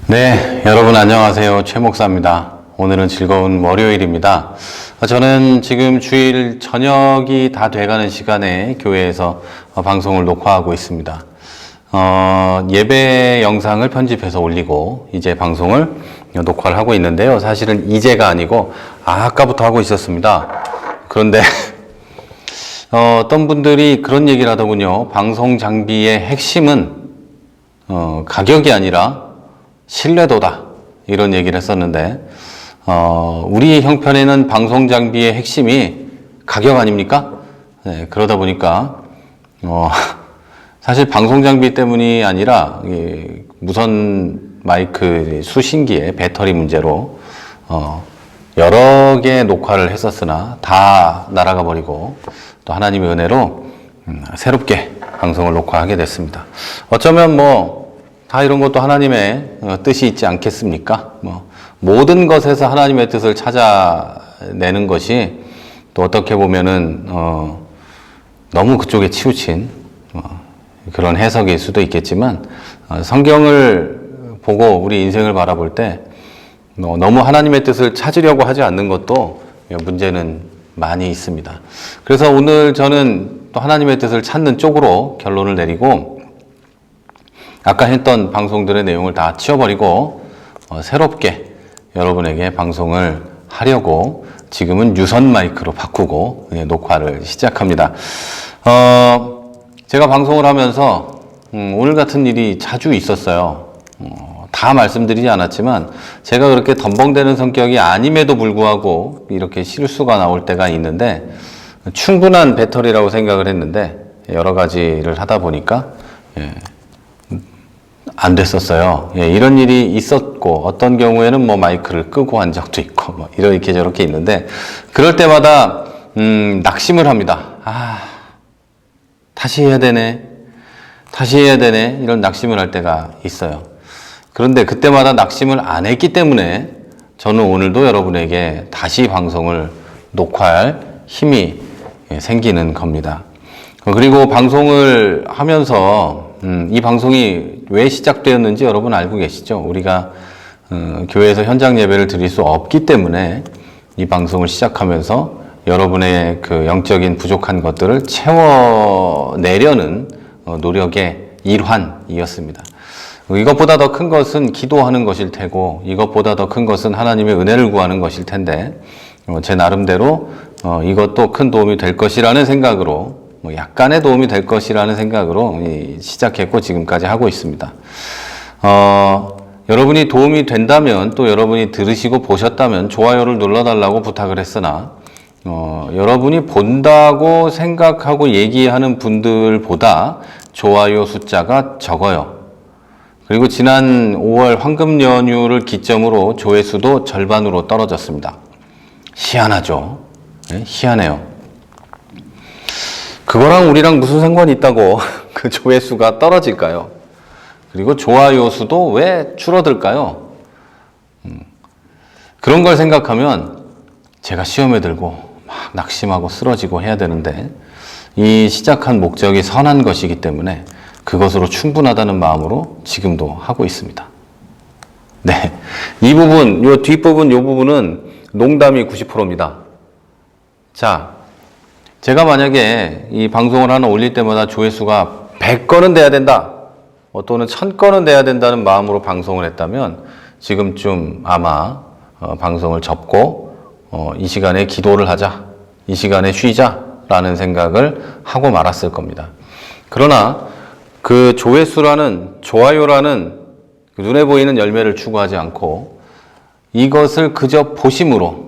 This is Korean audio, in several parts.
네, 여러분 안녕하세요. 최 목사입니다. 오늘은 즐거운 월요일입니다. 저는 지금 주일 저녁이 다 돼가는 시간에 교회에서 방송을 녹화하고 있습니다. 예배 영상을 편집해서 올리고 이제 방송을 녹화를 하고 있는데요. 사실은 이제가 아니고 아까부터 하고 있었습니다. 그런데 어떤 분들이 그런 얘기를 하더군요. 방송 장비의 핵심은 가격이 아니라 신뢰도다, 이런 얘기를 했었는데, 우리 형편에는 방송 장비의 핵심이 가격 아닙니까? 네, 그러다 보니까 사실 방송 장비 때문이 아니라 무선 마이크 수신기의 배터리 문제로 여러 개 녹화를 했었으나 다 날아가 버리고 또 하나님의 은혜로 새롭게 방송을 녹화하게 됐습니다. 어쩌면 다 이런 것도 하나님의 뜻이 있지 않겠습니까? 모든 것에서 하나님의 뜻을 찾아내는 것이 또 어떻게 보면은 너무 그쪽에 치우친 그런 해석일 수도 있겠지만, 성경을 보고 우리 인생을 바라볼 때 너무 하나님의 뜻을 찾으려고 하지 않는 것도 문제는 많이 있습니다. 그래서 오늘 저는 또 하나님의 뜻을 찾는 쪽으로 결론을 내리고, 아까 했던 방송들의 내용을 다 치워버리고 새롭게 여러분에게 방송을 하려고 지금은 유선 마이크로 바꾸고 녹화를 시작합니다. 제가 방송을 하면서 오늘 같은 일이 자주 있었어요. 다 말씀드리지 않았지만 제가 그렇게 덤벙대는 성격이 아님에도 불구하고 이렇게 실수가 나올 때가 있는데, 충분한 배터리라고 생각을 했는데 여러 가지를 하다 보니까 안 됐었어요. 이런 일이 있었고, 어떤 경우에는 마이크를 끄고 한 적도 있고, 이렇게 저렇게 있는데, 그럴 때마다, 낙심을 합니다. 다시 해야 되네. 이런 낙심을 할 때가 있어요. 그런데 그때마다 낙심을 안 했기 때문에, 저는 오늘도 여러분에게 다시 방송을 녹화할 힘이 생기는 겁니다. 그리고 방송을 하면서, 이 방송이 왜 시작되었는지 여러분 알고 계시죠? 우리가 교회에서 현장 예배를 드릴 수 없기 때문에 이 방송을 시작하면서 여러분의 그 영적인 부족한 것들을 채워내려는 노력의 일환이었습니다. 이것보다 더 큰 것은 기도하는 것일 테고, 이것보다 더 큰 것은 하나님의 은혜를 구하는 것일 텐데, 제 나름대로 이것도 큰 도움이 될 것이라는 생각으로, 약간의 도움이 될 것이라는 생각으로 시작했고 지금까지 하고 있습니다. 여러분이 도움이 된다면, 또 여러분이 들으시고 보셨다면 좋아요를 눌러달라고 부탁을 했으나, 여러분이 본다고 생각하고 얘기하는 분들보다 좋아요 숫자가 적어요. 그리고 지난 5월 황금 연휴를 기점으로 조회수도 절반으로 떨어졌습니다. 희한하죠? 네, 희한해요. 그거랑 우리랑 무슨 상관이 있다고 그 조회수가 떨어질까요? 그리고 좋아요 수도 왜 줄어들까요? 그런 걸 생각하면 제가 시험에 들고 막 낙심하고 쓰러지고 해야 되는데, 이 시작한 목적이 선한 것이기 때문에 그것으로 충분하다는 마음으로 지금도 하고 있습니다. 네, 이 부분, 요 뒷부분, 요 부분은 농담이 90%입니다. 자, 제가 만약에 이 방송을 하나 올릴 때마다 조회수가 100건은 돼야 된다, 또는 1000건은 돼야 된다는 마음으로 방송을 했다면 지금쯤 아마 방송을 접고 이 시간에 기도를 하자, 이 시간에 쉬자라는 생각을 하고 말았을 겁니다. 그러나 그 조회수라는, 좋아요라는 그 눈에 보이는 열매를 추구하지 않고 이것을 그저 보심으로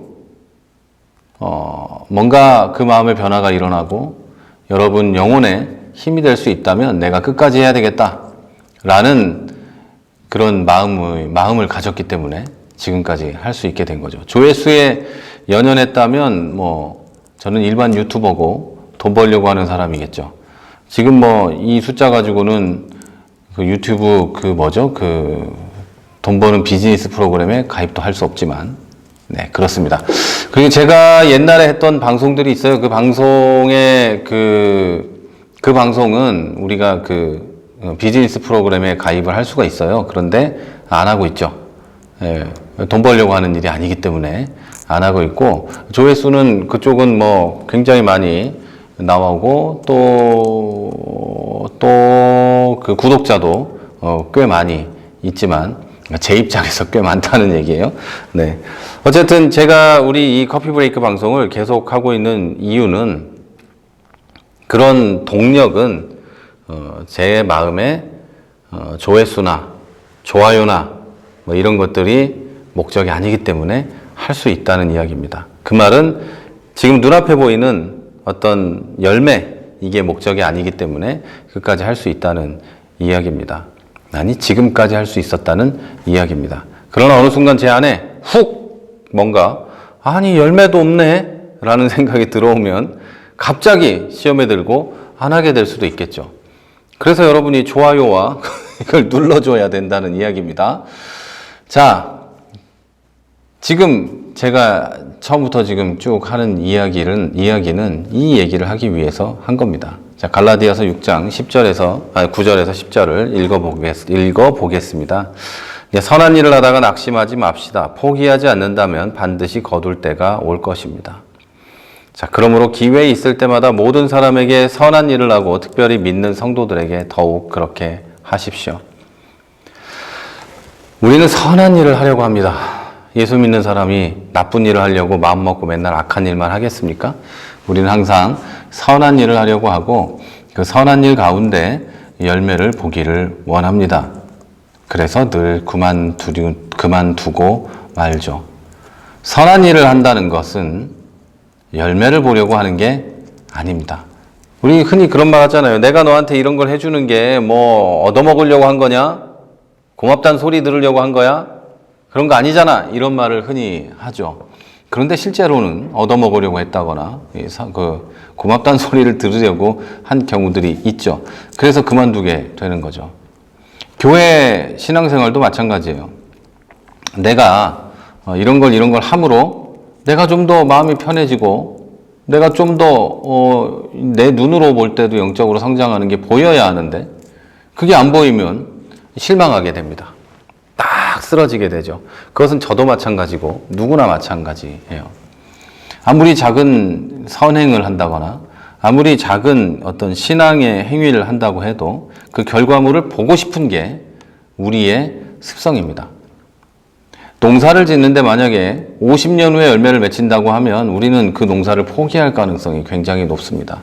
뭔가 그 마음의 변화가 일어나고 여러분 영혼에 힘이 될 수 있다면 내가 끝까지 해야 되겠다 라는 그런 마음을 가졌기 때문에 지금까지 할 수 있게 된 거죠. 조회수에 연연했다면 저는 일반 유튜버고 돈 벌려고 하는 사람이겠죠. 지금 이 숫자 가지고는 그 유튜브 돈 버는 비즈니스 프로그램에 가입도 할 수 없지만, 네, 그렇습니다. 그리고 제가 옛날에 했던 방송들이 있어요. 그 방송의 그 방송은 우리가 비즈니스 프로그램에 가입을 할 수가 있어요. 그런데 안 하고 있죠. 예, 돈 벌려고 하는 일이 아니기 때문에 안 하고 있고, 조회수는 그쪽은 뭐 굉장히 많이 나오고, 또 그 구독자도 꽤 많이 있지만, 제 입장에서 꽤 많다는 얘기예요. 네. 어쨌든 제가 우리 이 커피 브레이크 방송을 계속 하고 있는 이유는, 그런 동력은 제 마음에 조회수나 좋아요나 뭐 이런 것들이 목적이 아니기 때문에 할 수 있다는 이야기입니다. 그 말은 지금 눈앞에 보이는 어떤 열매, 이게 목적이 아니기 때문에 끝까지 할 수 있다는 이야기입니다. 아니, 지금까지 할 수 있었다는 이야기입니다. 그러나 어느 순간 제 안에 훅 뭔가, 아니 열매도 없네 라는 생각이 들어오면 갑자기 시험에 들고 안 하게 될 수도 있겠죠. 그래서 여러분이 좋아요와 이걸 눌러줘야 된다는 이야기입니다. 자, 지금 제가 처음부터 지금 쭉 하는 이야기는 이 얘기를 하기 위해서 한 겁니다. 자, 갈라디아서 6장 9절에서 10절을 읽어보겠습니다. 선한 일을 하다가 낙심하지 맙시다. 포기하지 않는다면 반드시 거둘 때가 올 것입니다. 자, 그러므로 기회 있을 때마다 모든 사람에게 선한 일을 하고 특별히 믿는 성도들에게 더욱 그렇게 하십시오. 우리는 선한 일을 하려고 합니다. 예수 믿는 사람이 나쁜 일을 하려고 마음먹고 맨날 악한 일만 하겠습니까? 우리는 항상 선한 일을 하려고 하고 그 선한 일 가운데 열매를 보기를 원합니다. 그래서 늘 그만두고 말죠. 선한 일을 한다는 것은 열매를 보려고 하는 게 아닙니다. 우리 흔히 그런 말 하잖아요. 내가 너한테 이런 걸 해주는 게 뭐 얻어먹으려고 한 거냐? 고맙다는 소리 들으려고 한 거야? 그런 거 아니잖아. 이런 말을 흔히 하죠. 그런데 실제로는 얻어먹으려고 했다거나 고맙다는 소리를 들으려고 한 경우들이 있죠. 그래서 그만두게 되는 거죠. 교회 신앙생활도 마찬가지예요. 내가 이런 걸 함으로 내가 좀 더 마음이 편해지고 내가 좀 더 내 눈으로 볼 때도 영적으로 성장하는 게 보여야 하는데 그게 안 보이면 실망하게 됩니다. 딱 쓰러지게 되죠. 그것은 저도 마찬가지고 누구나 마찬가지예요. 아무리 작은 선행을 한다거나 아무리 작은 어떤 신앙의 행위를 한다고 해도 그 결과물을 보고 싶은 게 우리의 습성입니다. 농사를 짓는데 만약에 50년 후에 열매를 맺힌다고 하면 우리는 그 농사를 포기할 가능성이 굉장히 높습니다.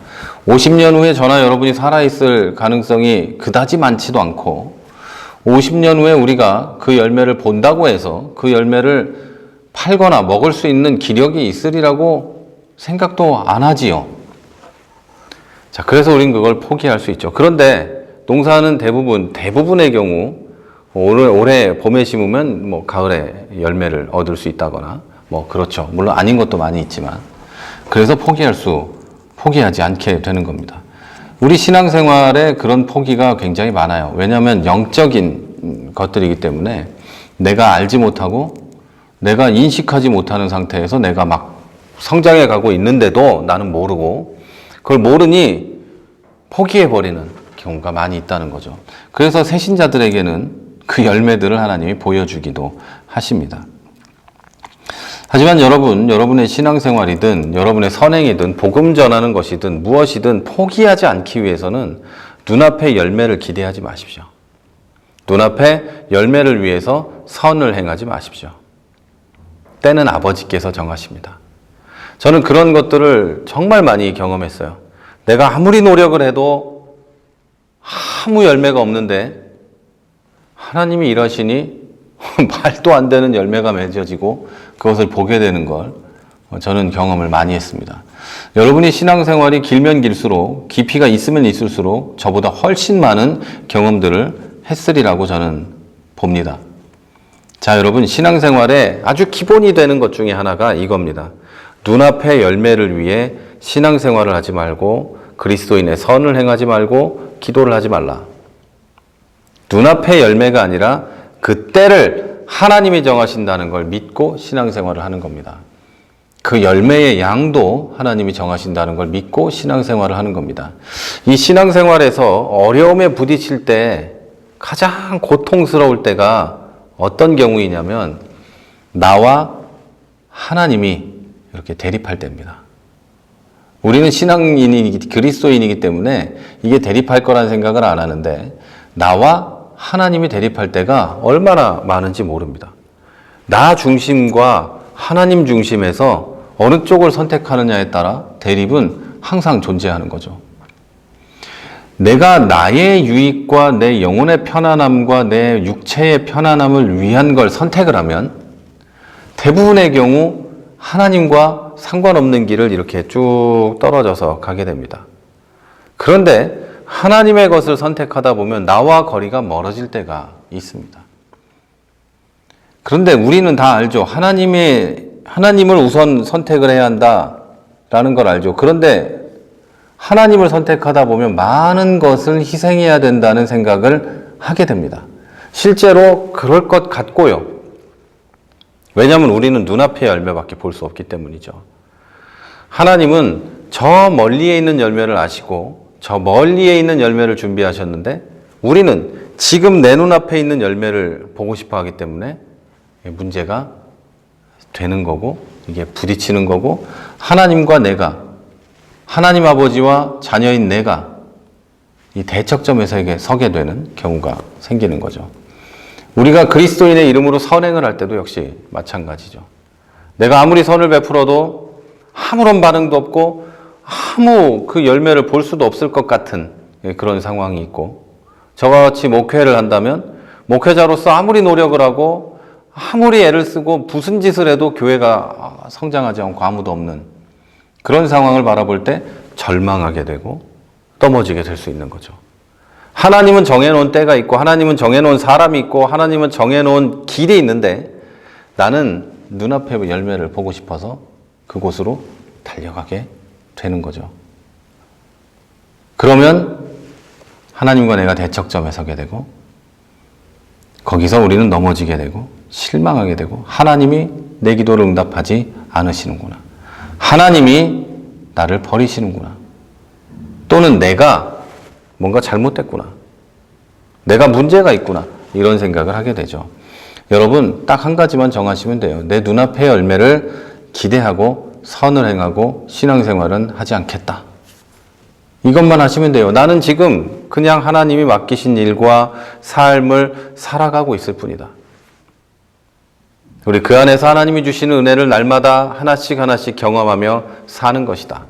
50년 후에 저나 여러분이 살아있을 가능성이 그다지 많지도 않고 50년 후에 우리가 그 열매를 본다고 해서 그 열매를 팔거나 먹을 수 있는 기력이 있으리라고 생각도 안 하지요. 자, 그래서 우린 그걸 포기할 수 있죠. 그런데 농사는 대부분의 경우 올해 봄에 심으면 뭐 가을에 열매를 얻을 수 있다거나 뭐 그렇죠. 물론 아닌 것도 많이 있지만 그래서 포기하지 않게 되는 겁니다. 우리 신앙생활에 그런 포기가 굉장히 많아요. 왜냐하면 영적인 것들이기 때문에 내가 알지 못하고 내가 인식하지 못하는 상태에서 내가 막 성장해 가고 있는데도 나는 모르고 그걸 모르니 포기해버리는 경우가 많이 있다는 거죠. 그래서 새신자들에게는 그 열매들을 하나님이 보여주기도 하십니다. 하지만 여러분의 신앙생활이든 여러분의 선행이든 복음 전하는 것이든 무엇이든 포기하지 않기 위해서는 눈앞의 열매를 기대하지 마십시오. 눈앞의 열매를 위해서 선을 행하지 마십시오. 때는 아버지께서 정하십니다. 저는 그런 것들을 정말 많이 경험했어요. 내가 아무리 노력을 해도 아무 열매가 없는데 하나님이 일하시니 말도 안 되는 열매가 맺어지고 그것을 보게 되는 걸 저는 경험을 많이 했습니다. 여러분이 신앙생활이 길면 길수록 깊이가 있으면 있을수록 저보다 훨씬 많은 경험들을 했으리라고 저는 봅니다. 자, 여러분, 신앙생활에 아주 기본이 되는 것 중에 하나가 이겁니다. 눈앞의 열매를 위해 신앙생활을 하지 말고 그리스도인의 선을 행하지 말고 기도를 하지 말라. 눈앞의 열매가 아니라 그 때를 하나님이 정하신다는 걸 믿고 신앙생활을 하는 겁니다. 그 열매의 양도 하나님이 정하신다는 걸 믿고 신앙생활을 하는 겁니다. 이 신앙생활에서 어려움에 부딪힐 때 가장 고통스러울 때가 어떤 경우이냐면 나와 하나님이 이렇게 대립할 때입니다. 우리는 신앙인이기 그리스도인이기 때문에 이게 대립할 거라는 생각을 안 하는데 나와 하나님이 대립할 때가 얼마나 많은지 모릅니다. 나 중심과 하나님 중심에서 어느 쪽을 선택하느냐에 따라 대립은 항상 존재하는 거죠. 내가 나의 유익과 내 영혼의 편안함과 내 육체의 편안함을 위한 걸 선택을 하면 대부분의 경우 하나님과 상관없는 길을 이렇게 쭉 떨어져서 가게 됩니다. 그런데 하나님의 것을 선택하다 보면 나와 거리가 멀어질 때가 있습니다. 그런데 우리는 다 알죠. 하나님을 우선 선택을 해야 한다라는 걸 알죠. 그런데 하나님을 선택하다 보면 많은 것을 희생해야 된다는 생각을 하게 됩니다. 실제로 그럴 것 같고요. 왜냐하면 우리는 눈앞의 열매밖에 볼 수 없기 때문이죠. 하나님은 저 멀리에 있는 열매를 아시고 저 멀리에 있는 열매를 준비하셨는데 우리는 지금 내 눈앞에 있는 열매를 보고 싶어 하기 때문에 문제가 되는 거고 이게 부딪히는 거고 하나님과 내가 하나님 아버지와 자녀인 내가 이 대척점에서 서게 되는 경우가 생기는 거죠. 우리가 그리스도인의 이름으로 선행을 할 때도 역시 마찬가지죠. 내가 아무리 선을 베풀어도 아무런 반응도 없고 아무 그 열매를 볼 수도 없을 것 같은 그런 상황이 있고 저와 같이 목회를 한다면 목회자로서 아무리 노력을 하고 아무리 애를 쓰고 무슨 짓을 해도 교회가 성장하지 않고 아무도 없는 그런 상황을 바라볼 때 절망하게 되고 넘어지게 될 수 있는 거죠. 하나님은 정해놓은 때가 있고 하나님은 정해놓은 사람이 있고 하나님은 정해놓은 길이 있는데 나는 눈앞의 열매를 보고 싶어서 그곳으로 달려가게 되는 거죠. 그러면 하나님과 내가 대척점에 서게 되고 거기서 우리는 넘어지게 되고 실망하게 되고 하나님이 내 기도를 응답하지 않으시는구나. 하나님이 나를 버리시는구나. 또는 내가 뭔가 잘못됐구나. 내가 문제가 있구나. 이런 생각을 하게 되죠. 여러분 딱 한 가지만 정하시면 돼요. 내 눈앞의 열매를 기대하고 선을 행하고 신앙생활은 하지 않겠다. 이것만 하시면 돼요. 나는 지금 그냥 하나님이 맡기신 일과 삶을 살아가고 있을 뿐이다. 우리 그 안에서 하나님이 주시는 은혜를 날마다 하나씩 하나씩 경험하며 사는 것이다.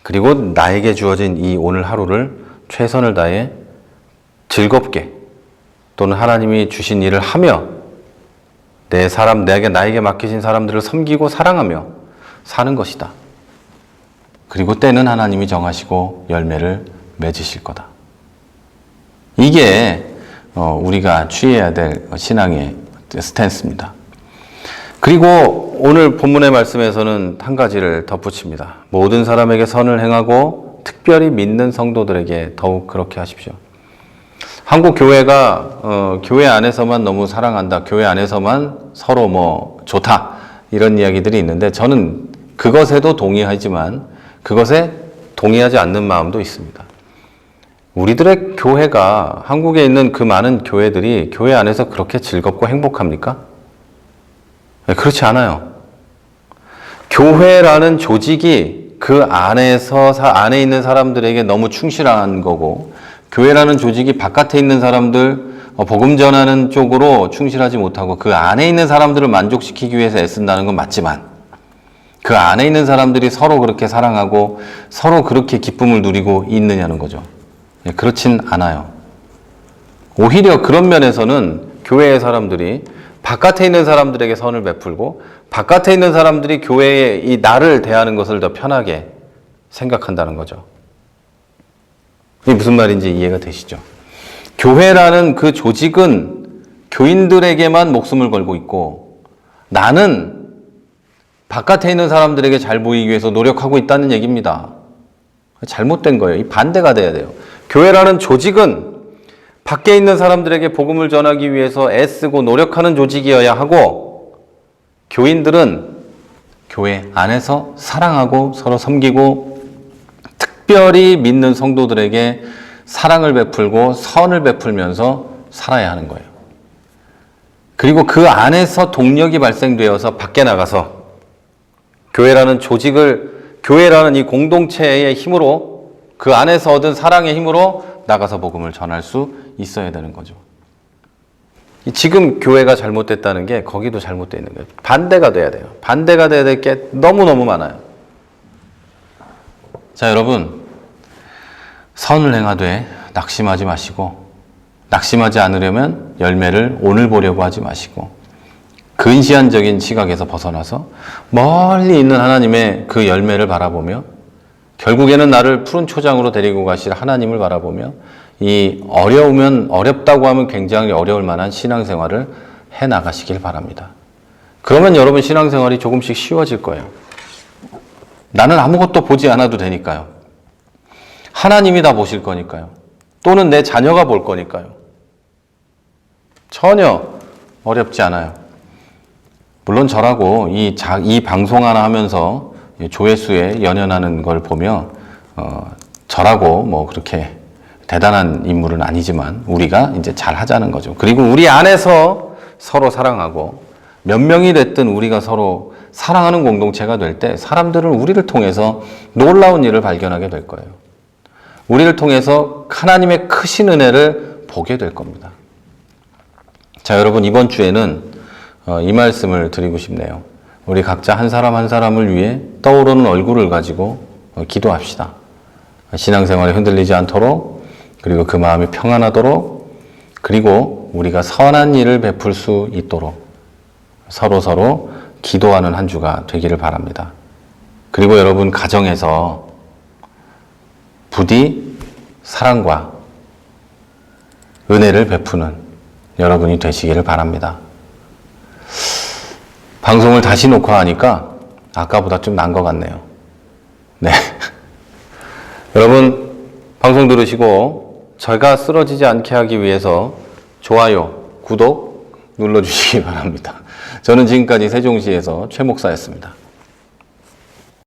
그리고 나에게 주어진 이 오늘 하루를 최선을 다해 즐겁게 또는 하나님이 주신 일을 하며 나에게 맡기신 사람들을 섬기고 사랑하며 사는 것이다. 그리고 때는 하나님이 정하시고 열매를 맺으실 거다. 이게 우리가 취해야 될 신앙의 스탠스입니다. 그리고 오늘 본문의 말씀에서는 한 가지를 덧붙입니다. 모든 사람에게 선을 행하고 특별히 믿는 성도들에게 더욱 그렇게 하십시오. 한국 교회가 교회 안에서만 너무 사랑한다, 교회 안에서만 서로 좋다 이런 이야기들이 있는데 저는 그것에도 동의하지만 그것에 동의하지 않는 마음도 있습니다. 우리들의 교회가 한국에 있는 그 많은 교회들이 교회 안에서 그렇게 즐겁고 행복합니까? 그렇지 않아요. 교회라는 조직이 그 안에 있는 사람들에게 너무 충실한 거고 교회라는 조직이 바깥에 있는 사람들 복음 전하는 쪽으로 충실하지 못하고 그 안에 있는 사람들을 만족시키기 위해서 애쓴다는 건 맞지만 그 안에 있는 사람들이 서로 그렇게 사랑하고 서로 그렇게 기쁨을 누리고 있느냐는 거죠. 그렇진 않아요. 오히려 그런 면에서는 교회의 사람들이 바깥에 있는 사람들에게 선을 베풀고 바깥에 있는 사람들이 교회에 이 나를 대하는 것을 더 편하게 생각한다는 거죠. 이게 무슨 말인지 이해가 되시죠? 교회라는 그 조직은 교인들에게만 목숨을 걸고 있고 나는 바깥에 있는 사람들에게 잘 보이기 위해서 노력하고 있다는 얘기입니다. 잘못된 거예요. 이 반대가 돼야 돼요. 교회라는 조직은 밖에 있는 사람들에게 복음을 전하기 위해서 애쓰고 노력하는 조직이어야 하고 교인들은 교회 안에서 사랑하고 서로 섬기고 특별히 믿는 성도들에게 사랑을 베풀고 선을 베풀면서 살아야 하는 거예요. 그리고 그 안에서 동력이 발생되어서 밖에 나가서 교회라는 조직을, 교회라는 이 공동체의 힘으로, 그 안에서 얻은 사랑의 힘으로 나가서 복음을 전할 수 있어야 되는 거죠. 지금 교회가 잘못됐다는 게 거기도 잘못되어 있는 거예요. 반대가 돼야 돼요. 반대가 돼야 될 게 너무너무 많아요. 자, 여러분, 선을 행하되 낙심하지 마시고, 낙심하지 않으려면 열매를 오늘 보려고 하지 마시고, 근시안적인 시각에서 벗어나서 멀리 있는 하나님의 그 열매를 바라보며, 결국에는 나를 푸른 초장으로 데리고 가실 하나님을 바라보며, 이 어렵다고 하면 굉장히 어려울 만한 신앙생활을 해 나가시길 바랍니다. 그러면 여러분 신앙생활이 조금씩 쉬워질 거예요. 나는 아무것도 보지 않아도 되니까요. 하나님이 다 보실 거니까요. 또는 내 자녀가 볼 거니까요. 전혀 어렵지 않아요. 물론 저라고 이 방송 하나 하면서 조회수에 연연하는 걸 보며 저라고 뭐 그렇게 대단한 인물은 아니지만 우리가 이제 잘 하자는 거죠. 그리고 우리 안에서 서로 사랑하고 몇 명이 됐든 우리가 서로 사랑하는 공동체가 될 때 사람들은 우리를 통해서 놀라운 일을 발견하게 될 거예요. 우리를 통해서 하나님의 크신 은혜를 보게 될 겁니다. 자, 여러분, 이번 주에는 이 말씀을 드리고 싶네요. 우리 각자 한 사람 한 사람을 위해 떠오르는 얼굴을 가지고 기도합시다. 신앙생활에 흔들리지 않도록, 그리고 그 마음이 평안하도록, 그리고 우리가 선한 일을 베풀 수 있도록 서로 기도하는 한 주가 되기를 바랍니다. 그리고 여러분 가정에서 부디 사랑과 은혜를 베푸는 여러분이 되시기를 바랍니다. 방송을 다시 녹화하니까 아까보다 좀 나은 것 같네요. 네. 여러분 방송 들으시고 제가 쓰러지지 않게 하기 위해서 좋아요, 구독 눌러주시기 바랍니다. 저는 지금까지 세종시에서 최 목사였습니다.